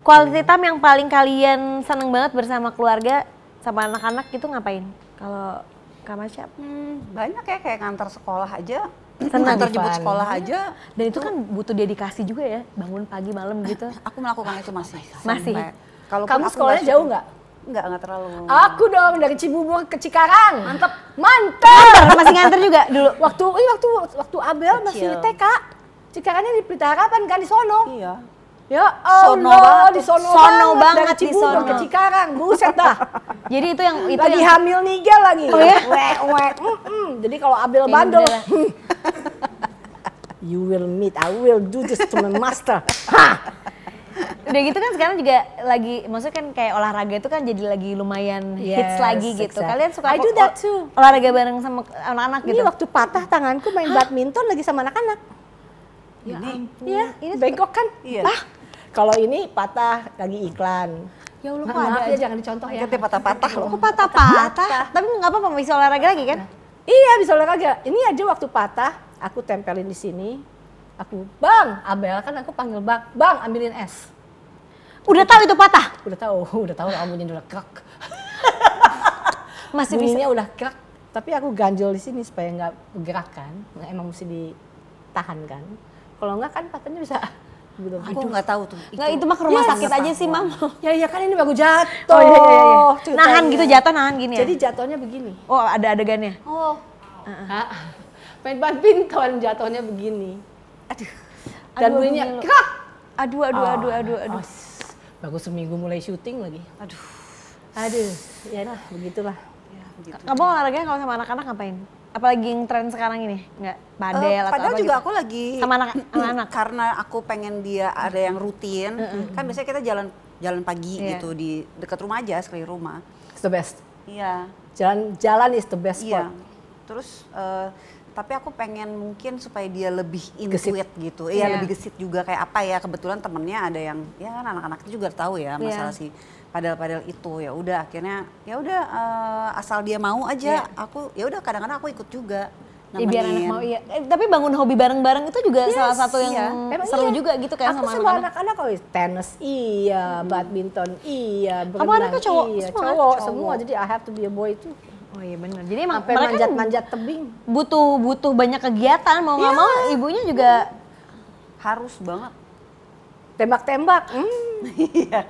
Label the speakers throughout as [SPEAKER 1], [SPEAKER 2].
[SPEAKER 1] Quality time yang paling kalian seneng banget bersama keluarga sama anak-anak gitu ngapain? Kalau Kak Masya?
[SPEAKER 2] Banyak ya, kayak ngantar sekolah aja.
[SPEAKER 1] Senang,
[SPEAKER 2] ngantar jemput sekolah aja.
[SPEAKER 1] Dan itu kan butuh dedikasi juga ya, bangun pagi malam gitu.
[SPEAKER 2] Aku melakukan itu masih.
[SPEAKER 1] Masih?
[SPEAKER 3] Kamu sekolahnya jauh nggak?
[SPEAKER 2] Nggak terlalu.
[SPEAKER 3] Aku dong dari Cibubur ke Cikarang.
[SPEAKER 2] Mantep.
[SPEAKER 1] Masih nganter juga dulu?
[SPEAKER 3] Waktu Abel masih TK. Cikarangnya di Pelita Harapan kan di sono.
[SPEAKER 2] Iya.
[SPEAKER 3] Ya
[SPEAKER 2] Sono
[SPEAKER 3] Allah,
[SPEAKER 2] banget.
[SPEAKER 3] di sono
[SPEAKER 1] Sono banget
[SPEAKER 3] dari
[SPEAKER 1] di
[SPEAKER 3] Cibubur
[SPEAKER 1] sono.
[SPEAKER 3] ke Cikarang, buset dah.
[SPEAKER 1] Jadi itu yang itu
[SPEAKER 3] Lagi
[SPEAKER 1] yang
[SPEAKER 3] hamil nigel lagi.
[SPEAKER 1] Oh ya?
[SPEAKER 3] Jadi kalau Abel
[SPEAKER 1] Kayak
[SPEAKER 3] bandel,
[SPEAKER 1] gini lah.
[SPEAKER 3] you will meet, I will do this to my master.
[SPEAKER 1] udah gitu kan sekarang juga lagi, maksudnya kan kayak olahraga itu kan jadi lagi lumayan hits
[SPEAKER 3] Yes,
[SPEAKER 1] lagi gitu.
[SPEAKER 3] exactly.
[SPEAKER 1] Kalian suka
[SPEAKER 3] I do that too.
[SPEAKER 1] olahraga bareng sama anak-anak
[SPEAKER 3] Ini
[SPEAKER 1] gitu?
[SPEAKER 3] waktu patah tanganku main badminton lagi sama anak-anak.
[SPEAKER 1] Ya ampun.
[SPEAKER 3] Iya,
[SPEAKER 1] Ini
[SPEAKER 3] bengkok kan?
[SPEAKER 2] Iya.
[SPEAKER 3] Bah, kalau ini patah lagi iklan.
[SPEAKER 1] ya Allah kok
[SPEAKER 3] Maaf
[SPEAKER 1] ada
[SPEAKER 3] ya,
[SPEAKER 1] aja.
[SPEAKER 3] jangan dicontoh ya.
[SPEAKER 2] Katanya patah-patah loh.
[SPEAKER 1] Kok patah-patah? Tapi nggak apa-apa, bisa olahraga lagi kan?
[SPEAKER 3] Iya, bisa olahraga. Ini aja waktu patah, aku tempelin di sini. Aku, Bang, Abel kan aku panggil Bang, ambilin es.
[SPEAKER 1] Udah tahu itu patah?
[SPEAKER 3] Udah tahu rambutnya udah krak.
[SPEAKER 1] Masih bisa.
[SPEAKER 3] Bunyinya udah krak, tapi aku ganjel di sini supaya nggak bergerak kan. Nggak, emang mesti ditahan kan. Kalau nggak kan patahnya bisa gitu.
[SPEAKER 2] Aku nggak tahu tuh.
[SPEAKER 1] Nggak, itu mah ke rumah sakit aja sih, Mam.
[SPEAKER 3] Ya kan ini baru jatuh.
[SPEAKER 1] Oh iya.
[SPEAKER 3] ceritanya.
[SPEAKER 1] Nahan gitu jatuh, nahan gini ya?
[SPEAKER 3] Jadi jatuhnya begini.
[SPEAKER 1] Oh ada adegannya?
[SPEAKER 2] Oh.
[SPEAKER 3] Main badminton jatuhnya begini.
[SPEAKER 2] Aduh.
[SPEAKER 3] Dan
[SPEAKER 1] Aduh,
[SPEAKER 3] bunyinya
[SPEAKER 1] aduh.
[SPEAKER 3] krak.
[SPEAKER 1] Aduh.
[SPEAKER 3] Baru seminggu mulai syuting lagi.
[SPEAKER 2] Aduh.
[SPEAKER 3] Ya lah, begitulah.
[SPEAKER 1] Kamu olahraga kalau sama anak-anak ngapain? Apalagi yang tren sekarang ini? Nggak? Padel atau
[SPEAKER 2] Padahal
[SPEAKER 1] apa
[SPEAKER 2] juga
[SPEAKER 1] gitu?
[SPEAKER 2] aku lagi
[SPEAKER 1] Sama anak-anak?
[SPEAKER 2] Karena aku pengen dia ada yang rutin. Kan biasanya kita jalan pagi
[SPEAKER 1] Iya.
[SPEAKER 2] gitu di dekat rumah aja, sekeliling rumah.
[SPEAKER 3] It's the best.
[SPEAKER 2] Iya.
[SPEAKER 3] Jalan is the best
[SPEAKER 2] Iya.
[SPEAKER 3] spot.
[SPEAKER 2] Terus tapi aku pengen mungkin supaya dia lebih
[SPEAKER 3] Gesit.
[SPEAKER 2] intuit gitu.
[SPEAKER 1] Iya.
[SPEAKER 2] Iya, lebih gesit juga kayak apa ya. Kebetulan temennya ada yang ya kan anak-anak itu juga tahu ya masalah si padel-padel itu. Ya udah akhirnya ya udah asal dia mau aja. Aku ya udah kadang-kadang aku ikut juga.
[SPEAKER 1] Ya, biar anak mau iya. Tapi bangun hobi bareng-bareng itu juga salah satu yang
[SPEAKER 2] iya.
[SPEAKER 3] Emang
[SPEAKER 1] seru
[SPEAKER 3] iya.
[SPEAKER 1] juga gitu kan
[SPEAKER 3] Aku
[SPEAKER 1] sama
[SPEAKER 3] sama
[SPEAKER 1] anak-anak.
[SPEAKER 3] anak-anak tenis iya, badminton iya,
[SPEAKER 1] Kamu
[SPEAKER 3] berenang
[SPEAKER 1] anaknya cowok
[SPEAKER 3] iya,
[SPEAKER 1] semua kan?
[SPEAKER 3] cowok semua. Jadi I have to be a boy itu.
[SPEAKER 1] Oh iya benar. Jadi emang
[SPEAKER 3] Sampai
[SPEAKER 1] mereka kan
[SPEAKER 3] manjat-manjat tebing.
[SPEAKER 1] butuh banyak kegiatan, mau nggak mau ibunya juga
[SPEAKER 2] Harus banget.
[SPEAKER 3] Tembak-tembak.
[SPEAKER 2] Iya.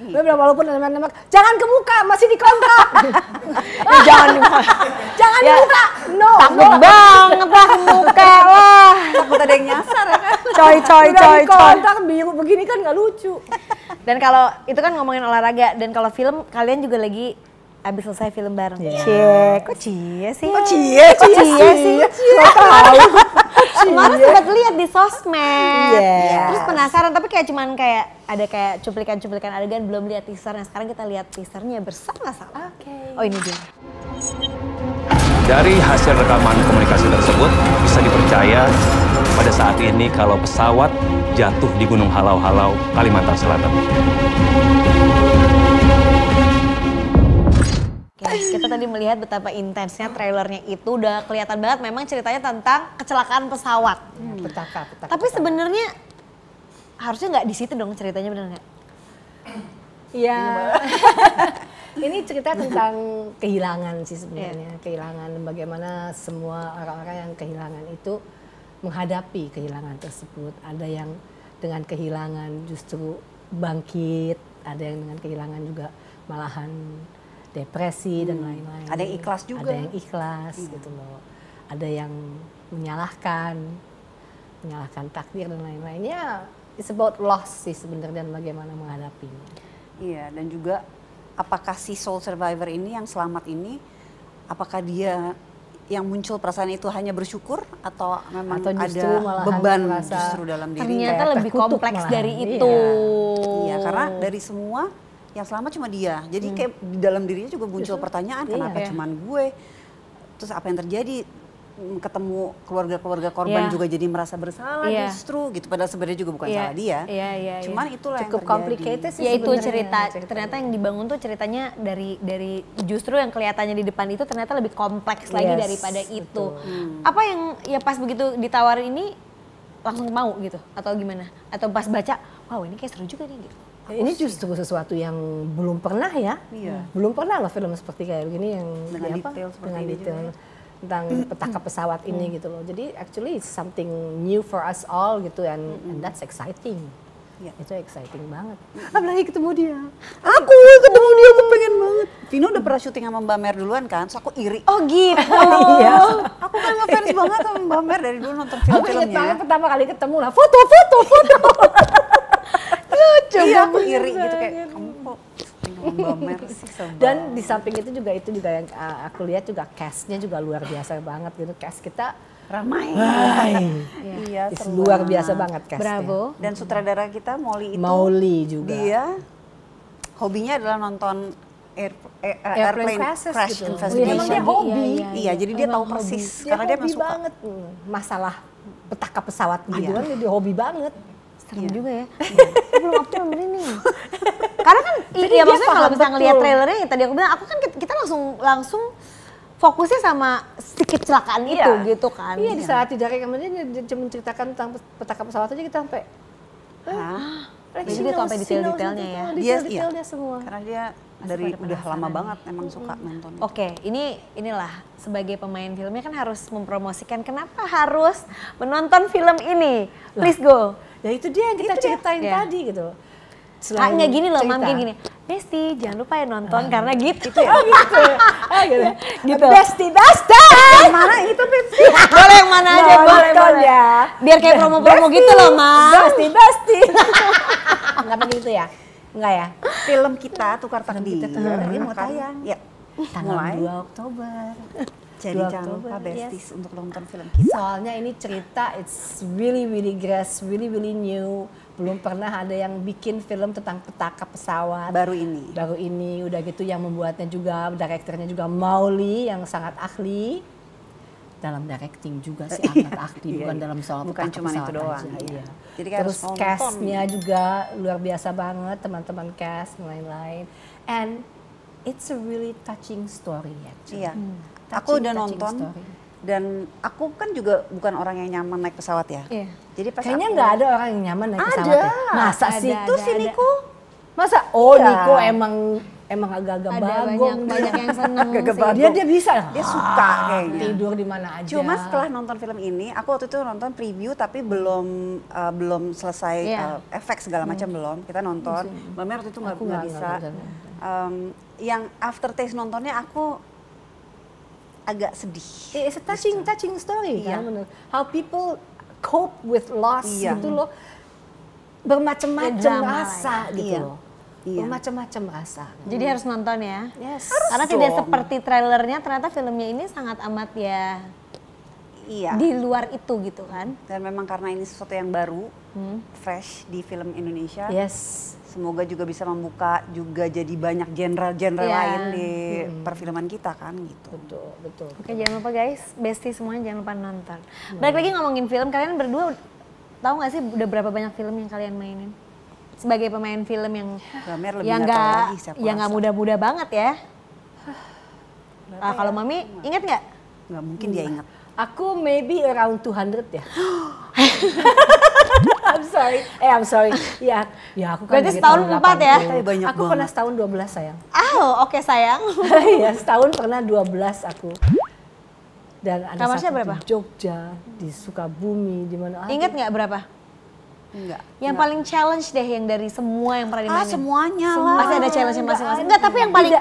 [SPEAKER 3] Gue bilang walaupun nembak, jangan ke muka, masih dikontrak.
[SPEAKER 1] jangan dibuka.
[SPEAKER 3] Jangan dibuka. No.
[SPEAKER 1] Takut banget lah muka lah.
[SPEAKER 2] Takut ada yang nyasar ya kan.
[SPEAKER 1] Coy.
[SPEAKER 3] Dikontrak biru begini kan nggak lucu.
[SPEAKER 1] Dan kalau itu kan ngomongin olahraga, dan kalau film kalian juga lagi abis selesai film bareng. Cie, kok cie sih?
[SPEAKER 2] Kok cie?
[SPEAKER 1] Kok cie sih?
[SPEAKER 3] Nggak tahu.
[SPEAKER 1] Kemarin sempat lihat di sosmed.
[SPEAKER 3] Yes.
[SPEAKER 1] Terus penasaran, tapi kayak cuman kayak ada kayak cuplikan-cuplikan adegan, belum lihat teasernya. Sekarang kita lihat teasernya bersama-sama.
[SPEAKER 3] Oke.
[SPEAKER 1] Oh ini dia.
[SPEAKER 4] Dari hasil rekaman komunikasi tersebut, bisa dipercaya pada saat ini kalau pesawat jatuh di Gunung Halau-Halau, Kalimantan Selatan.
[SPEAKER 1] Oke, kita tadi melihat betapa intensnya trailernya itu, udah kelihatan banget memang ceritanya tentang kecelakaan pesawat.
[SPEAKER 3] Petaka.
[SPEAKER 1] Tapi sebenarnya harusnya nggak di situ dong ceritanya, bener nggak?
[SPEAKER 3] Iya. Ini cerita tentang kehilangan sih sebenarnya. Kehilangan, bagaimana semua orang-orang yang kehilangan itu menghadapi kehilangan tersebut. Ada yang dengan kehilangan justru bangkit, ada yang dengan kehilangan juga malahan depresi dan lain-lain.
[SPEAKER 2] Ada yang ikhlas juga.
[SPEAKER 3] Ada yang ikhlas gitu loh. Ada yang menyalahkan takdir dan lain-lainnya. It's about loss sih sebenarnya dan bagaimana menghadapinya.
[SPEAKER 2] Iya, dan juga apakah si soul survivor ini yang selamat ini, apakah dia yang muncul perasaan itu hanya bersyukur atau memang
[SPEAKER 3] Atau justru
[SPEAKER 2] ada
[SPEAKER 3] malahan
[SPEAKER 2] beban
[SPEAKER 3] merasa
[SPEAKER 2] justru dalam dirinya?
[SPEAKER 1] Ternyata
[SPEAKER 3] kayak
[SPEAKER 1] lebih
[SPEAKER 3] terkutuk
[SPEAKER 1] kompleks
[SPEAKER 3] malahan.
[SPEAKER 1] dari
[SPEAKER 3] Iya.
[SPEAKER 1] itu.
[SPEAKER 2] Iya, karena dari semua yang selamat cuma dia. Jadi kayak di dalam dirinya juga muncul pertanyaan, kenapa
[SPEAKER 1] Iya.
[SPEAKER 2] cuman gue? Terus apa yang terjadi? Ketemu keluarga-keluarga korban
[SPEAKER 1] Iya.
[SPEAKER 2] juga jadi merasa bersalah
[SPEAKER 1] Iya.
[SPEAKER 2] justru gitu. Padahal sebenarnya juga bukan
[SPEAKER 1] Iya.
[SPEAKER 2] salah dia.
[SPEAKER 1] Iya.
[SPEAKER 2] Cuman itulah
[SPEAKER 3] Cukup
[SPEAKER 2] yang terjadi.
[SPEAKER 3] complicated sih
[SPEAKER 1] Ya itu
[SPEAKER 3] sebenarnya
[SPEAKER 1] cerita, ternyata yang dibangun tuh ceritanya dari justru yang kelihatannya di depan itu ternyata lebih kompleks lagi
[SPEAKER 3] Yes,
[SPEAKER 1] daripada itu.
[SPEAKER 3] betul.
[SPEAKER 1] Apa yang ya pas begitu ditawarin ini langsung mau gitu atau gimana? Atau pas baca, wow ini kayak seru juga nih gitu.
[SPEAKER 3] Ini justru sesuatu yang belum pernah ya.
[SPEAKER 2] Iya.
[SPEAKER 3] Belum pernah loh film seperti kayak begini yang
[SPEAKER 2] Dengan detail seperti
[SPEAKER 3] dengan
[SPEAKER 2] ini
[SPEAKER 3] detail
[SPEAKER 2] juga
[SPEAKER 3] tentang petaka pesawat ini gitu loh. Jadi actually it's something new for us all gitu and that's exciting.
[SPEAKER 2] Iya.
[SPEAKER 3] Itu exciting banget. Apalagi ketemu dia.
[SPEAKER 2] Aku ketemu dia, aku pengen banget. Vino udah pernah syuting sama Mbak Mer duluan kan, so aku iri.
[SPEAKER 1] Oh gitu.
[SPEAKER 3] Iya.
[SPEAKER 2] Aku kan ngefans banget sama Mbak Mer dari dulu nonton
[SPEAKER 3] Aku ingat
[SPEAKER 2] film-filmnya.
[SPEAKER 3] banget pertama kali ketemu lah foto.
[SPEAKER 2] Iya, aku iri gitu kayak kamu kok syuting sama Mbak Mer sih sama.
[SPEAKER 3] Dan di samping itu juga yang aku lihat juga cast-nya juga luar biasa banget gitu. Cast kita
[SPEAKER 2] ramai. Iya,
[SPEAKER 3] It's
[SPEAKER 2] seru
[SPEAKER 3] luar
[SPEAKER 2] banget.
[SPEAKER 3] biasa banget cast-nya.
[SPEAKER 1] Bravo.
[SPEAKER 2] Dan sutradara kita Molly itu
[SPEAKER 3] Mauli juga.
[SPEAKER 2] dia hobinya adalah nonton airplane
[SPEAKER 3] crashes
[SPEAKER 2] crash
[SPEAKER 3] gitu.
[SPEAKER 2] investigation.
[SPEAKER 3] Emang dia hobi.
[SPEAKER 2] Iya, jadi dia tahu persis karena dia
[SPEAKER 3] hobi
[SPEAKER 2] emang suka.
[SPEAKER 3] banget masalah petaka pesawat gitu
[SPEAKER 2] Iya.
[SPEAKER 3] kan dia hobi banget.
[SPEAKER 1] Serem juga ya. Aku belum ini. Karena kan
[SPEAKER 3] Jadi
[SPEAKER 1] iya
[SPEAKER 3] dia
[SPEAKER 1] maksudnya kalau
[SPEAKER 3] paham
[SPEAKER 1] misalnya ngeliat
[SPEAKER 3] betul.
[SPEAKER 1] trailernya yang tadi aku bilang, aku kan kita langsung fokusnya sama si kecelakaan itu gitu kan.
[SPEAKER 3] Iya di saat tidak kemudian dia menceritakan tentang petaka pesawat aja kita sampai
[SPEAKER 2] Hah?
[SPEAKER 1] Jadi dia tahu sampai detail-detailnya ya.
[SPEAKER 3] Detail-detailnya semua.
[SPEAKER 2] Karena dia dari udah lama banget emang suka nonton.
[SPEAKER 1] Oke, inilah sebagai pemain filmnya kan harus mempromosikan kenapa harus menonton film ini. Please go.
[SPEAKER 3] Ya itu dia yang kita ceritain
[SPEAKER 1] Iya.
[SPEAKER 3] tadi gitu.
[SPEAKER 1] Nggak gini loh, Mam,
[SPEAKER 3] cerita.
[SPEAKER 1] kayak gini. Besti, jangan lupa ya nonton karena gitu.
[SPEAKER 3] Oh gitu. gitu.
[SPEAKER 1] Gitu.
[SPEAKER 3] Besti.
[SPEAKER 2] Yang mana itu Pepsi?
[SPEAKER 1] Boleh yang mana aja, boleh.
[SPEAKER 3] Nonton ya.
[SPEAKER 1] Biar kayak promo-promo gitu loh, Mam.
[SPEAKER 3] Besti. Enggak begitu ya? Enggak ya?
[SPEAKER 2] Film kita Tukar Takdir.
[SPEAKER 3] Takdir.
[SPEAKER 2] Ini mau tayang. Ya.
[SPEAKER 3] Tanggal
[SPEAKER 2] Mulai.
[SPEAKER 3] 2 Oktober.
[SPEAKER 2] Jadi
[SPEAKER 3] 2
[SPEAKER 2] jangan lupa
[SPEAKER 3] Oktober,
[SPEAKER 2] besties untuk nonton film kita.
[SPEAKER 3] Soalnya ini cerita it's really great, really new. Belum pernah ada yang bikin film tentang petaka pesawat.
[SPEAKER 2] Baru ini.
[SPEAKER 3] Baru ini udah gitu yang membuatnya juga, direkturnya juga Mauli yang sangat ahli. Dalam directing juga sih sangat ahli, bukan dalam soal
[SPEAKER 2] Bukan
[SPEAKER 3] petaka
[SPEAKER 2] cuma itu
[SPEAKER 3] pesawat
[SPEAKER 2] doang,
[SPEAKER 3] aja,
[SPEAKER 2] iya.
[SPEAKER 3] iya.
[SPEAKER 2] Jadi kayak
[SPEAKER 3] Terus
[SPEAKER 2] harus nonton.
[SPEAKER 3] cast-nya juga luar biasa banget, teman-teman cast dan lain-lain. And it's a really touching story actually.
[SPEAKER 2] Iya. Aku udah
[SPEAKER 3] Touching
[SPEAKER 2] nonton
[SPEAKER 3] story.
[SPEAKER 2] dan aku kan juga bukan orang yang nyaman naik pesawat ya.
[SPEAKER 1] Iya.
[SPEAKER 2] Jadi pas
[SPEAKER 3] Kayaknya
[SPEAKER 2] aku-
[SPEAKER 3] nggak ada orang yang nyaman naik pesawat ya. Masa
[SPEAKER 1] Ada,
[SPEAKER 3] sih?
[SPEAKER 1] ada,
[SPEAKER 3] Tuh si
[SPEAKER 1] ada.
[SPEAKER 3] Niko. Masa? Oh
[SPEAKER 2] Iya.
[SPEAKER 3] Niko emang agak-agak
[SPEAKER 1] Ada
[SPEAKER 3] bagong.
[SPEAKER 1] banyak yang seneng
[SPEAKER 2] Agak
[SPEAKER 1] sih.
[SPEAKER 2] bagong.
[SPEAKER 3] Dia bisa.
[SPEAKER 2] Dia suka kayaknya.
[SPEAKER 3] Tidur di mana aja.
[SPEAKER 2] Cuma setelah nonton film ini, aku waktu itu nonton preview tapi belum selesai
[SPEAKER 1] Iya.
[SPEAKER 2] efek segala macam belum. Kita nonton. Mbak Mer waktu itu
[SPEAKER 3] Aku
[SPEAKER 2] nggak
[SPEAKER 3] nggak
[SPEAKER 2] bisa.
[SPEAKER 3] nonton.
[SPEAKER 2] Yang aftertaste nontonnya aku agak sedih.
[SPEAKER 3] It's a touching story
[SPEAKER 2] Iya.
[SPEAKER 3] kan. Bener. How people cope with loss
[SPEAKER 2] Iya.
[SPEAKER 3] itu loh. Bermacam-macam
[SPEAKER 1] Drama
[SPEAKER 3] rasa gitu
[SPEAKER 2] Iya.
[SPEAKER 3] loh.
[SPEAKER 2] Iya.
[SPEAKER 3] Bermacam-macam rasa.
[SPEAKER 1] Jadi harus nonton ya.
[SPEAKER 3] Yes.
[SPEAKER 1] Karena tidak seperti trailernya, ternyata filmnya ini sangat amat ya
[SPEAKER 2] Iya.
[SPEAKER 1] di luar itu gitu kan.
[SPEAKER 2] Dan memang karena ini sesuatu yang baru, fresh di film Indonesia.
[SPEAKER 3] Yes.
[SPEAKER 2] Semoga juga bisa membuka juga jadi banyak genre-genre
[SPEAKER 1] Iya.
[SPEAKER 2] lain di perfilman kita kan gitu.
[SPEAKER 3] Betul.
[SPEAKER 1] Oke, jangan lupa guys, bestie semuanya jangan lupa nonton. Balik lagi ngomongin film, kalian berdua tahu nggak sih udah berapa banyak film yang kalian mainin? Sebagai pemain film yang
[SPEAKER 2] Mbak Mer lebih
[SPEAKER 1] yang
[SPEAKER 2] nggak tahu
[SPEAKER 1] nggak
[SPEAKER 2] lagi siapa
[SPEAKER 1] yang nggak
[SPEAKER 2] rasa.
[SPEAKER 1] muda-muda banget ya. Kalau Mami ingat nggak?
[SPEAKER 2] Nggak mungkin dia ingat.
[SPEAKER 3] Aku maybe around 200 ya. I'm sorry. Ya aku kan
[SPEAKER 1] Berarti
[SPEAKER 3] dari
[SPEAKER 1] setahun
[SPEAKER 3] tahun
[SPEAKER 1] 4 ya?
[SPEAKER 3] 80.
[SPEAKER 2] Tapi banyak
[SPEAKER 3] Aku pernah
[SPEAKER 2] banget.
[SPEAKER 3] setahun 12 sayang.
[SPEAKER 1] Oke sayang.
[SPEAKER 3] Iya, setahun pernah 12 aku. Dan ada
[SPEAKER 1] Kamarnya
[SPEAKER 3] satu
[SPEAKER 1] berapa?
[SPEAKER 3] di Jogja, di Sukabumi, di mana?
[SPEAKER 1] Ingat nggak berapa?
[SPEAKER 2] Enggak.
[SPEAKER 1] Yang paling challenge deh yang dari semua yang pernah dimainin.
[SPEAKER 2] Semuanya lah.
[SPEAKER 1] Pasti ada challenge masing-masing. Enggak, tapi yang paling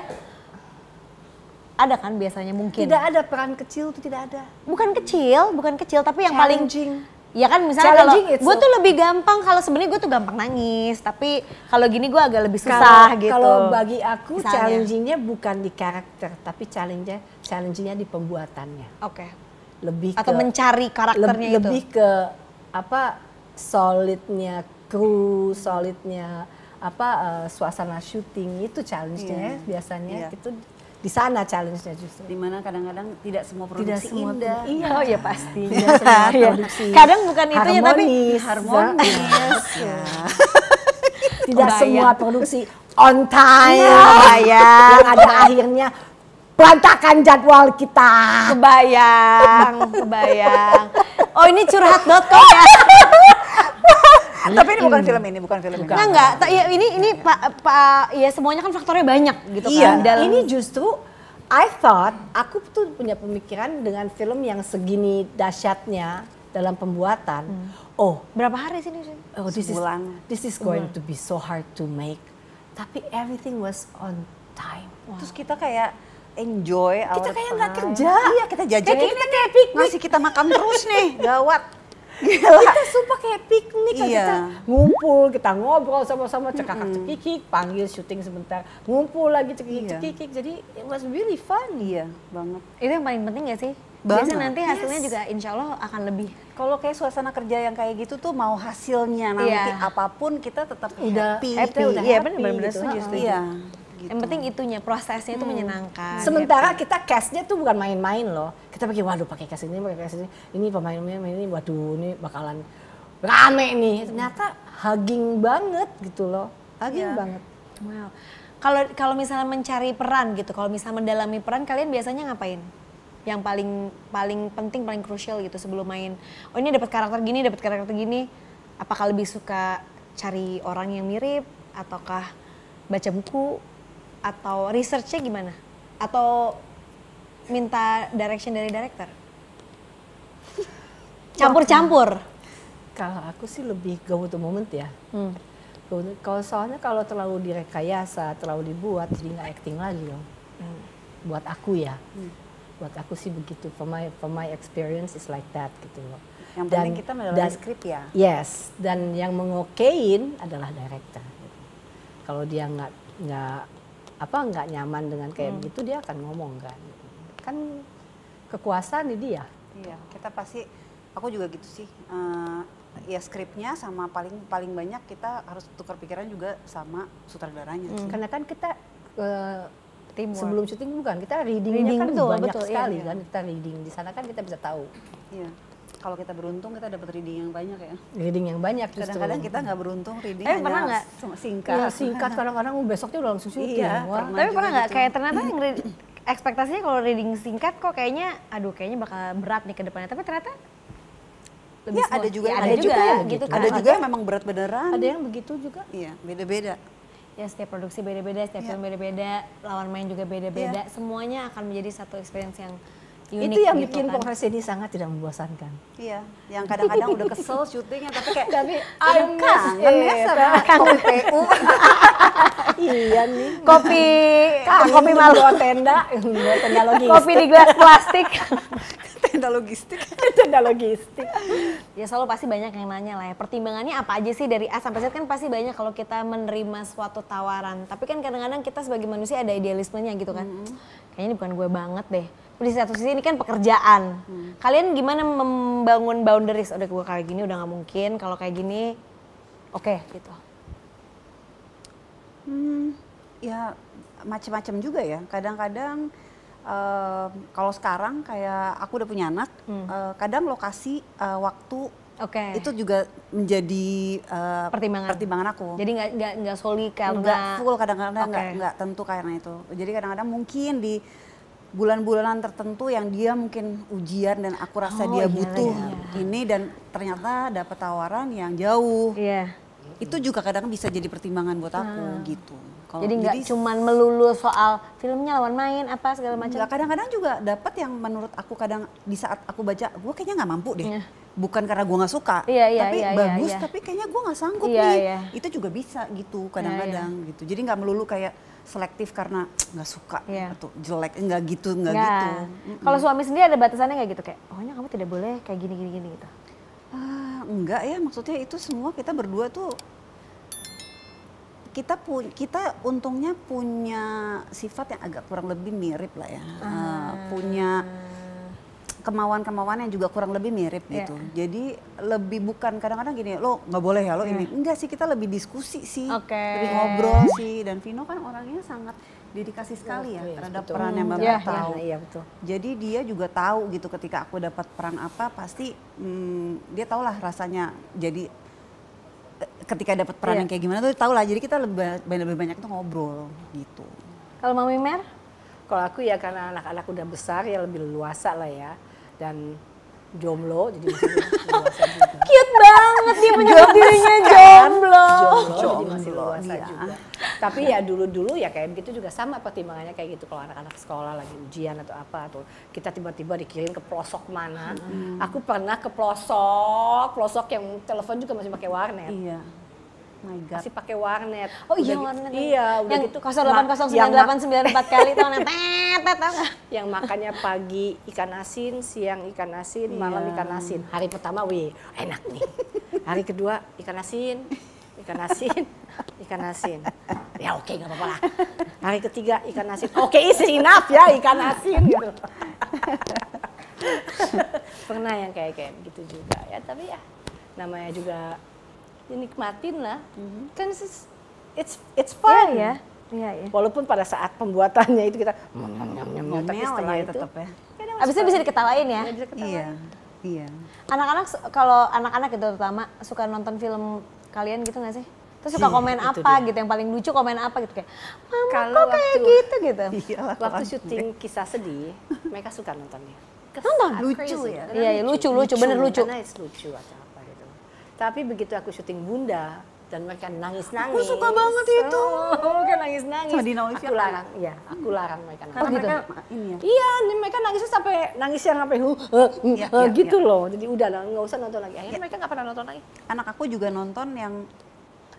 [SPEAKER 1] ada kan biasanya mungkin.
[SPEAKER 3] Tidak ada peran kecil itu tidak ada.
[SPEAKER 1] Bukan kecil, tapi yang paling
[SPEAKER 3] Challenging.
[SPEAKER 1] ya kan misalnya kalau
[SPEAKER 3] Challenging it's
[SPEAKER 1] gue tuh lebih gampang kalau sebenarnya gue tuh gampang nangis, tapi kalau gini gue agak lebih susah gitu.
[SPEAKER 3] Kalau bagi aku
[SPEAKER 1] Misalnya.
[SPEAKER 3] challengingnya bukan di karakter, tapi challengingnya di pembuatannya.
[SPEAKER 1] Oke.
[SPEAKER 3] Lebih
[SPEAKER 1] Atau
[SPEAKER 3] ke,
[SPEAKER 1] mencari karakternya itu.
[SPEAKER 3] lebih ke apa solidnya kru, solidnya apa suasana syuting itu challenge-nya
[SPEAKER 2] Iya.
[SPEAKER 3] biasanya
[SPEAKER 2] Iya.
[SPEAKER 3] itu di sana challenge-nya justru.
[SPEAKER 2] Dimana kadang-kadang tidak semua
[SPEAKER 3] Tidak
[SPEAKER 2] produksi
[SPEAKER 3] semua
[SPEAKER 2] indah.
[SPEAKER 3] iya.
[SPEAKER 1] Oh ya pasti.
[SPEAKER 3] Tidak semua
[SPEAKER 1] Iya.
[SPEAKER 3] produksi
[SPEAKER 1] Kadang bukan itunya tapi
[SPEAKER 3] harmonis.
[SPEAKER 2] Ya.
[SPEAKER 3] Tidak
[SPEAKER 1] Kebayang.
[SPEAKER 3] semua produksi on time.
[SPEAKER 1] Kebayang.
[SPEAKER 3] Yang ada akhirnya berantakan jadwal kita.
[SPEAKER 1] kebayang. Oh ini curhat.com ya.
[SPEAKER 2] Tapi ini bukan film ini, bukan film ini.
[SPEAKER 1] Enggak. Ya, ini ya semuanya kan faktornya banyak gitu
[SPEAKER 3] Iya,
[SPEAKER 1] kan.
[SPEAKER 3] ini justru aku tuh punya pemikiran dengan film yang segini dahsyatnya dalam pembuatan.
[SPEAKER 1] Berapa hari sih ini?
[SPEAKER 3] This is going to be so hard to make. Tapi everything was on time.
[SPEAKER 2] Terus kita kayak enjoy
[SPEAKER 3] Kita
[SPEAKER 2] our
[SPEAKER 3] kayak nggak
[SPEAKER 2] time.
[SPEAKER 3] kerja.
[SPEAKER 2] Iya, kita jajan.
[SPEAKER 3] Kita kayak piknik.
[SPEAKER 2] Ngasih kita makan terus nih, gawat.
[SPEAKER 3] Kita sumpah kayak piknik,
[SPEAKER 2] Iya.
[SPEAKER 3] kita ngumpul, kita ngobrol sama-sama, cekikik, panggil syuting sebentar, ngumpul lagi cekikik, jadi it was really fun.
[SPEAKER 2] Iya, banget.
[SPEAKER 1] Itu yang paling penting gak sih?
[SPEAKER 2] Banget.
[SPEAKER 1] Biasanya nanti hasilnya juga insya Allah akan lebih.
[SPEAKER 2] Kalau kayak suasana kerja yang kayak gitu tuh mau hasilnya nanti
[SPEAKER 1] Iya.
[SPEAKER 2] apapun kita tetap
[SPEAKER 3] Udah
[SPEAKER 2] happy.
[SPEAKER 3] udah
[SPEAKER 1] Iya,
[SPEAKER 3] happy
[SPEAKER 1] bener-bener
[SPEAKER 3] gitu.
[SPEAKER 1] setuju.
[SPEAKER 2] Iya. Gitu.
[SPEAKER 1] Yang penting itunya, prosesnya itu menyenangkan.
[SPEAKER 3] Sementara kita castnya tuh bukan main-main loh. Kita pikir waduh pakai cast ini, ini pemain-pemain ini, waduh ini bakalan rame nih. Ternyata hugging banget gitu loh, hugging banget.
[SPEAKER 1] Wow. Kalau misalnya mencari peran gitu, kalau misalnya mendalami peran, kalian biasanya ngapain? Yang paling penting, paling krusial gitu sebelum main. Oh ini dapat karakter gini. Apakah lebih suka cari orang yang mirip, ataukah baca buku, atau researchnya gimana? Atau minta direction dari director? Campur-campur.
[SPEAKER 3] Kalau aku sih lebih go to moment ya. Kalau terlalu direkayasa, terlalu dibuat, jadi nggak acting lagi loh. Buat aku ya. Buat aku sih begitu. For my experience is like that gitu loh.
[SPEAKER 2] Yang penting kita mendalami skrip ya.
[SPEAKER 3] Yes, dan yang mengokein adalah director. Gitu. Kalau dia nggak nyaman dengan kayak begitu, dia akan ngomong kan kekuasaan di dia.
[SPEAKER 2] Iya, kita pasti, aku juga gitu sih. Ya skripnya sama paling banyak kita harus tukar pikiran juga sama sutradaranya.
[SPEAKER 3] Karena kan kita
[SPEAKER 1] Teamwork.
[SPEAKER 3] sebelum syuting kita readingnya kan
[SPEAKER 1] betul,
[SPEAKER 3] banyak
[SPEAKER 1] betul,
[SPEAKER 3] sekali
[SPEAKER 1] iya.
[SPEAKER 3] kan, kita reading di sana kan kita bisa tahu
[SPEAKER 2] Iya. Kalau kita beruntung kita dapat reading yang banyak ya.
[SPEAKER 3] reading yang banyak justru.
[SPEAKER 2] Kadang-kadang kita nggak beruntung reading
[SPEAKER 1] pernah nggak?
[SPEAKER 2] singkat.
[SPEAKER 3] Ya, singkat kadang-kadang besoknya udah langsung syuting.
[SPEAKER 2] Iya,
[SPEAKER 3] Wah.
[SPEAKER 2] pernah.
[SPEAKER 1] Tapi
[SPEAKER 2] juga
[SPEAKER 1] pernah nggak
[SPEAKER 2] gitu.
[SPEAKER 1] kayak ternyata yang ekspektasinya kalau reading singkat kok kayaknya bakal berat nih ke depannya. Tapi ternyata lebih
[SPEAKER 2] Ya,
[SPEAKER 1] smooth.
[SPEAKER 2] ada juga
[SPEAKER 1] Ya,
[SPEAKER 2] yang
[SPEAKER 1] ada
[SPEAKER 2] begitu.
[SPEAKER 1] juga
[SPEAKER 3] ya,
[SPEAKER 1] gitu kan.
[SPEAKER 2] Ada juga yang memang berat beneran.
[SPEAKER 3] Ada yang begitu juga.
[SPEAKER 2] Iya, beda-beda.
[SPEAKER 1] Ya setiap produksi beda-beda, setiap film beda-beda, lawan main juga beda-beda. Semuanya akan menjadi satu experience yang unik
[SPEAKER 3] Itu yang
[SPEAKER 1] gitu
[SPEAKER 3] bikin
[SPEAKER 1] kan.
[SPEAKER 3] profesi ini sangat tidak membosankan.
[SPEAKER 2] Iya, yang kadang-kadang udah kesel syutingnya tapi kayak
[SPEAKER 3] Tapi
[SPEAKER 2] kangen ya sama kopi PU.
[SPEAKER 3] Iya nih.
[SPEAKER 1] Kopi
[SPEAKER 3] Kopi malu bawa tenda logistik.
[SPEAKER 1] kopi di gelas plastik.
[SPEAKER 2] Tenda logistik.
[SPEAKER 3] Tenda logistik.
[SPEAKER 1] Ya selalu pasti banyak yang nanya lah ya, pertimbangannya apa aja sih dari A sampai Z kan pasti banyak kalau kita menerima suatu tawaran. Tapi kan kadang-kadang kita sebagai manusia ada idealismenya gitu kan. Kayaknya ini bukan gue banget deh. Di satu sisi ini kan pekerjaan. Kalian gimana membangun boundaries? Udah gue kayak gini udah gak mungkin, kalau kayak gini oke gitu.
[SPEAKER 2] Ya macam-macam juga ya. Kadang-kadang kalau sekarang kayak aku udah punya anak, kadang lokasi, waktu
[SPEAKER 1] Oke.
[SPEAKER 2] itu juga menjadi
[SPEAKER 1] Pertimbangan.
[SPEAKER 2] aku.
[SPEAKER 1] Jadi nggak solely
[SPEAKER 2] Nggak
[SPEAKER 1] karena
[SPEAKER 2] full kadang-kadang
[SPEAKER 1] Oke.
[SPEAKER 2] nggak tentu karena itu. Jadi kadang-kadang mungkin di bulan-bulanan tertentu yang dia mungkin ujian dan aku rasa
[SPEAKER 1] Oh, iya,
[SPEAKER 2] dia butuh
[SPEAKER 1] iya.
[SPEAKER 2] ini dan ternyata dapat tawaran yang jauh.
[SPEAKER 1] Iya.
[SPEAKER 2] Itu juga kadang bisa jadi pertimbangan buat aku gitu.
[SPEAKER 1] Jadi nggak cuman melulu soal filmnya lawan main apa segala macam.
[SPEAKER 2] Nggak, kadang-kadang juga dapat yang menurut aku kadang di saat aku baca, gue kayaknya nggak mampu deh.
[SPEAKER 1] Iya.
[SPEAKER 2] Bukan karena gue nggak suka,
[SPEAKER 1] Iya, iya,
[SPEAKER 2] tapi
[SPEAKER 1] iya,
[SPEAKER 2] bagus.
[SPEAKER 1] iya.
[SPEAKER 2] Tapi kayaknya gue nggak sanggup
[SPEAKER 1] Iya,
[SPEAKER 2] nih.
[SPEAKER 1] iya.
[SPEAKER 2] Itu juga bisa gitu kadang-kadang gitu. Jadi nggak melulu kayak selektif karena nggak suka
[SPEAKER 1] Iya.
[SPEAKER 2] atau jelek, nggak gitu.
[SPEAKER 1] Nggak. Kalau suami sendiri ada batasannya nggak gitu kayak, pokoknya kamu tidak boleh kayak gini gitu.
[SPEAKER 2] Enggak ya, maksudnya itu semua kita berdua tuh kita untungnya punya sifat yang agak kurang lebih mirip lah ya. Punya kemauan-kemauan yang juga kurang lebih mirip gitu. Jadi lebih bukan kadang-kadang gini, lo nggak boleh ya lo ini. Enggak sih, kita lebih diskusi sih,
[SPEAKER 1] Oke.
[SPEAKER 2] lebih ngobrol sih. Dan Vino kan orangnya sangat dedikasi sekali ya
[SPEAKER 3] Iya,
[SPEAKER 2] terhadap
[SPEAKER 3] betul.
[SPEAKER 2] peran yang Mbak
[SPEAKER 1] Iya,
[SPEAKER 2] tahu.
[SPEAKER 3] Iya betul.
[SPEAKER 2] Jadi dia juga tahu gitu ketika aku dapat peran apa pasti dia tahu lah rasanya. Jadi ketika dapat peran yang kayak gimana tuh tahu lah. Jadi kita lebih banyak tuh ngobrol gitu.
[SPEAKER 1] Kalau Mami Mer?
[SPEAKER 3] Kalau aku ya karena anak-anak udah besar ya lebih leluasa lah ya. Dan jomblo jadi masih leluasa juga.
[SPEAKER 1] Cute banget dia menyebut dirinya jomblo.
[SPEAKER 3] Jadi masih luasa juga. Tapi ya dulu ya kayak begitu juga sama pertimbangannya kayak gitu kalau anak-anak sekolah lagi ujian atau apa atau kita tiba-tiba dikirim ke pelosok mana. Aku pernah ke pelosok yang telepon juga masih pakai warnet.
[SPEAKER 2] Iya. My God.
[SPEAKER 3] Masih pakai warnet.
[SPEAKER 1] Oh iya
[SPEAKER 3] Udah
[SPEAKER 1] warnet.
[SPEAKER 3] Iya, udah
[SPEAKER 1] Yang
[SPEAKER 3] gitu.
[SPEAKER 1] 080989 kali itu warnet tet tau nggak?
[SPEAKER 3] Yang makannya pagi ikan asin, siang ikan asin, malam ikan asin. Hari pertama enak nih. Hari kedua ikan asin, ikan asin, ikan asin. Ya oke nggak apa-apa lah. Hari ketiga ikan asin. Oke is enough ya ikan asin gitu. Pernah yang kayak begitu juga ya, tapi ya namanya juga dinikmatin lah. Kan it's fun
[SPEAKER 1] Iya. Iya.
[SPEAKER 3] walaupun pada saat pembuatannya itu kita
[SPEAKER 2] Ngomel
[SPEAKER 3] tapi setelah
[SPEAKER 2] ya
[SPEAKER 3] itu
[SPEAKER 2] tetap ya.
[SPEAKER 1] Abisnya bisa diketawain ya.
[SPEAKER 3] bisa ketawa.
[SPEAKER 2] Iya. Iya.
[SPEAKER 1] Anak-anak kalau anak-anak itu terutama suka nonton film kalian gitu nggak sih? Terus suka komen apa gitu, yang paling lucu komen apa gitu kayak, mama
[SPEAKER 3] Kalau
[SPEAKER 1] kok kayak
[SPEAKER 3] waktu-
[SPEAKER 1] gitu.
[SPEAKER 2] Iyalah.
[SPEAKER 3] Waktu syuting kisah sedih, mereka suka nontonnya.
[SPEAKER 1] Nonton?
[SPEAKER 2] Lucu
[SPEAKER 3] Crazy.
[SPEAKER 2] ya?
[SPEAKER 3] Karena
[SPEAKER 1] Iya, lucu, bener lucu.
[SPEAKER 3] Karena it's lucu atau apa gitu. Tapi begitu aku syuting Bunda dan mereka nangis-nangis.
[SPEAKER 2] Aku suka banget itu.
[SPEAKER 3] Mereka nangis-nangis.
[SPEAKER 2] Sama Dina Olivia
[SPEAKER 3] Aku
[SPEAKER 2] kan?
[SPEAKER 3] larang, iya, aku larang mereka nangis.
[SPEAKER 2] Karena
[SPEAKER 1] gitu?
[SPEAKER 2] mereka ini ya.
[SPEAKER 3] Iya, mereka nangisnya sampai nangis yang sampai
[SPEAKER 2] Iya,
[SPEAKER 3] gitu
[SPEAKER 2] iya.
[SPEAKER 3] loh. Jadi udah lah, nggak usah nonton lagi. Akhirnya mereka nggak pernah nonton lagi.
[SPEAKER 2] Anak aku juga nonton yang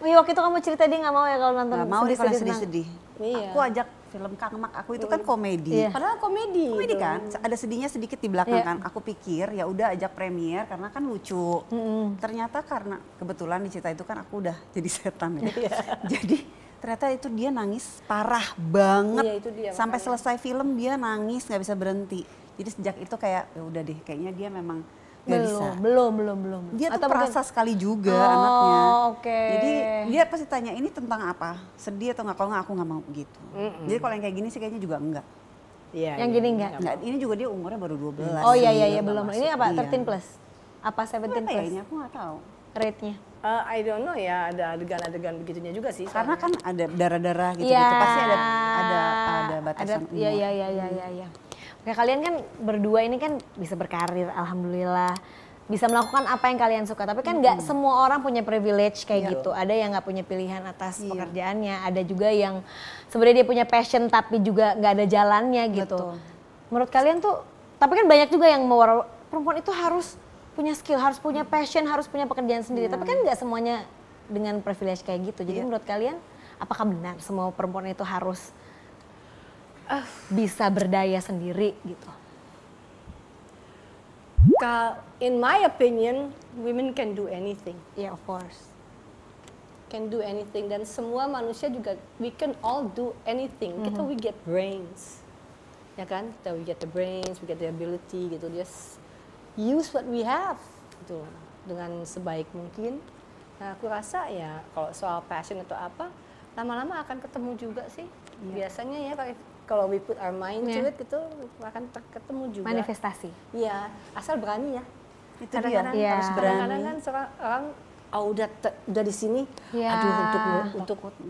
[SPEAKER 1] Oh iya, waktu itu kamu cerita dia nggak mau ya kalau nonton
[SPEAKER 2] nggak mau deh kalau
[SPEAKER 1] sedih-sedih.
[SPEAKER 2] sedih-sedih.
[SPEAKER 3] Iya.
[SPEAKER 2] Aku ajak film Kang Mak, aku itu kan komedi.
[SPEAKER 1] Iya.
[SPEAKER 3] Padahal komedi.
[SPEAKER 2] Komedi
[SPEAKER 3] gitu.
[SPEAKER 2] kan, ada sedihnya sedikit di belakang
[SPEAKER 1] Iya.
[SPEAKER 2] kan. Aku pikir ya udah ajak premier karena kan lucu. Ternyata karena kebetulan di cerita itu kan aku udah jadi setan ya.
[SPEAKER 3] Iya.
[SPEAKER 2] Jadi ternyata itu dia nangis parah banget.
[SPEAKER 3] Iya, itu dia,
[SPEAKER 2] Sampai
[SPEAKER 3] makanya.
[SPEAKER 2] selesai film dia nangis nggak bisa berhenti. Jadi sejak itu kayak ya udah deh, kayaknya dia memang nggak bisa.
[SPEAKER 1] Belum.
[SPEAKER 2] Dia tuh
[SPEAKER 1] Atau
[SPEAKER 2] perasa sekali juga
[SPEAKER 1] Oh,
[SPEAKER 2] anaknya.
[SPEAKER 1] oke.
[SPEAKER 2] Jadi dia pasti tanya ini tentang apa? Sedih atau nggak? Kalau nggak aku nggak mau gitu. Jadi kalau yang kayak gini sih kayaknya juga enggak.
[SPEAKER 3] Iya.
[SPEAKER 1] Yang
[SPEAKER 3] iya.
[SPEAKER 1] gini enggak?
[SPEAKER 2] Enggak, ini juga dia umurnya baru 12.
[SPEAKER 1] Oh iya
[SPEAKER 2] sih.
[SPEAKER 1] belum. Ini apa?
[SPEAKER 2] Iya.
[SPEAKER 1] 13 plus? Apa 17
[SPEAKER 2] Apa ya
[SPEAKER 1] plus?
[SPEAKER 2] ini aku nggak tahu.
[SPEAKER 1] Rate-nya?
[SPEAKER 3] I don't know ya, ada adegan-adegan begitunya juga sih.
[SPEAKER 2] Karena kan ada darah-darah gitu,
[SPEAKER 1] Iya.
[SPEAKER 2] pasti ada batasan umur.
[SPEAKER 1] Iya. Oke, kalian kan berdua ini kan bisa berkarir, alhamdulillah. Bisa melakukan apa yang kalian suka, tapi kan nggak semua orang punya privilege kayak gitu. Ada yang nggak punya pilihan atas pekerjaannya, ada juga yang sebenarnya dia punya passion tapi juga nggak ada jalannya gitu.
[SPEAKER 2] Betul.
[SPEAKER 1] Menurut kalian tuh, tapi kan banyak juga yang mau perempuan itu harus punya skill, harus punya passion, harus punya pekerjaan sendiri. Tapi kan nggak semuanya dengan privilege kayak gitu. Jadi menurut kalian, apakah benar semua perempuan itu harus bisa berdaya sendiri gitu?
[SPEAKER 3] In my opinion, women can do anything.
[SPEAKER 1] Yeah, of course.
[SPEAKER 3] Can do anything dan semua manusia juga we can all do anything. Kita we get brains. Ya kan? Kita we get the brains, we get the ability gitu. Just use what we have gitu dengan sebaik mungkin. Nah, aku rasa ya kalau soal passion atau apa, lama-lama akan ketemu juga sih. Biasanya ya kalau we put our mind to it gitu akan ketemu juga.
[SPEAKER 1] Manifestasi.
[SPEAKER 3] Iya, asal berani ya.
[SPEAKER 2] Itu
[SPEAKER 3] Kadang-kadang
[SPEAKER 2] dia, harus berani.
[SPEAKER 3] Kadang-kadang kan orang udah di sini,
[SPEAKER 1] Ya.
[SPEAKER 3] aduh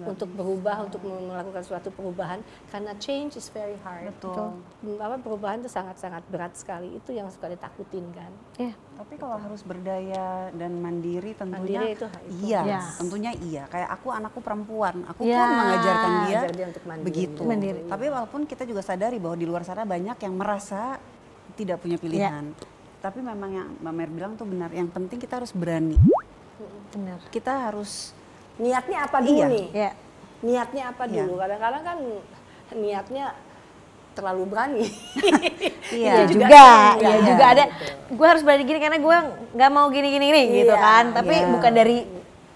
[SPEAKER 3] untuk berubah, untuk melakukan suatu perubahan karena change is very hard.
[SPEAKER 2] Betul.
[SPEAKER 3] Apa perubahan itu sangat-sangat berat sekali. Itu yang suka ditakutin kan.
[SPEAKER 1] Iya.
[SPEAKER 2] Tapi kalau harus berdaya dan mandiri tentunya
[SPEAKER 3] Mandiri itu
[SPEAKER 2] iya,
[SPEAKER 1] Ya.
[SPEAKER 2] tentunya iya. Kayak anakku perempuan, aku
[SPEAKER 1] Ya.
[SPEAKER 2] pun mengajarkan dia,
[SPEAKER 3] Ajar dia untuk mandiri.
[SPEAKER 2] begitu.
[SPEAKER 1] Mandiri.
[SPEAKER 2] Tapi walaupun kita juga sadari bahwa di luar sana banyak yang merasa tidak punya pilihan. Tapi memang yang Mbak Mer bilang tuh benar, yang penting kita harus berani.
[SPEAKER 1] Benar.
[SPEAKER 2] Kita harus
[SPEAKER 3] Niatnya apa dulu
[SPEAKER 2] Iya.
[SPEAKER 3] nih?
[SPEAKER 1] Ya.
[SPEAKER 3] Niatnya apa
[SPEAKER 2] Iya.
[SPEAKER 3] dulu? Kadang-kadang kan niatnya terlalu berani.
[SPEAKER 2] Iya
[SPEAKER 3] Itu
[SPEAKER 1] juga,
[SPEAKER 3] kan,
[SPEAKER 1] iya
[SPEAKER 3] iya.
[SPEAKER 1] juga ada. Gue harus berani gini karena gue nggak mau gini gitu
[SPEAKER 3] Iya,
[SPEAKER 1] kan. Tapi
[SPEAKER 2] iya.
[SPEAKER 1] bukan dari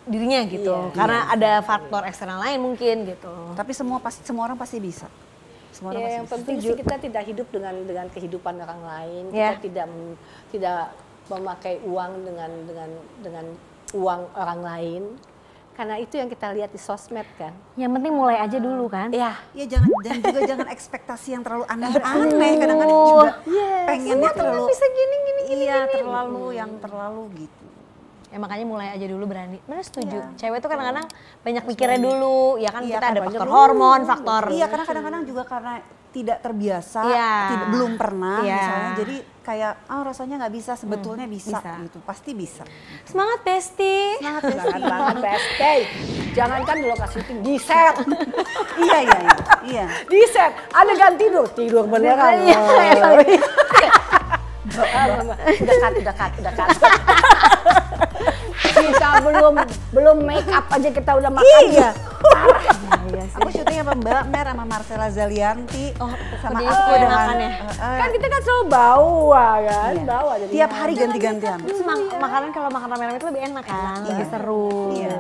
[SPEAKER 1] dirinya gitu.
[SPEAKER 3] Iya,
[SPEAKER 1] Karena ada faktor eksternal lain mungkin gitu.
[SPEAKER 2] tapi semua orang pasti bisa. Semua orang
[SPEAKER 3] Ya,
[SPEAKER 2] pasti
[SPEAKER 3] yang
[SPEAKER 2] bisa.
[SPEAKER 3] penting sih kita tidak hidup dengan kehidupan orang lain.
[SPEAKER 1] Ya.
[SPEAKER 3] Kita tidak memakai uang dengan uang orang lain. Karena itu yang kita lihat di sosmed kan.
[SPEAKER 1] Yang penting mulai aja dulu kan.
[SPEAKER 3] Ya,
[SPEAKER 2] Ya jangan ekspektasi yang terlalu aneh-aneh. Kadang-kadang juga pengennya terlalu
[SPEAKER 1] bisa gini.
[SPEAKER 2] iya terlalu gitu.
[SPEAKER 1] Ya makanya mulai aja dulu berani. Bener setuju. Cewek tuh kadang-kadang banyak mikirnya dulu. Ya kan
[SPEAKER 2] Iya,
[SPEAKER 1] kita
[SPEAKER 2] kan
[SPEAKER 1] ada
[SPEAKER 2] banyak
[SPEAKER 1] faktor
[SPEAKER 2] dulu.
[SPEAKER 1] hormon, faktor.
[SPEAKER 2] Iya, karena kadang-kadang juga karena tidak terbiasa, belum pernah misalnya, jadi kayak rasanya nggak bisa, sebetulnya bisa gitu, pasti bisa.
[SPEAKER 1] Semangat Besti.
[SPEAKER 2] Semangat
[SPEAKER 3] Semangat banget Besti. Jangankan di lokasi syuting, di set.
[SPEAKER 2] iya.
[SPEAKER 3] Di set, adegan tidur beneran. Udah cut. Kita belum make up aja kita udah makan.
[SPEAKER 2] Iya. Aku syuting sama Mbak Mer sama Marcella Zalianti sama aku dengan
[SPEAKER 3] kan kita kan selalu bawa kan, bawa jadi
[SPEAKER 2] tiap hari ganti-gantian.
[SPEAKER 1] Terus makanan kalau makan rame-rame itu lebih enak kan, lebih seru.
[SPEAKER 2] Iya.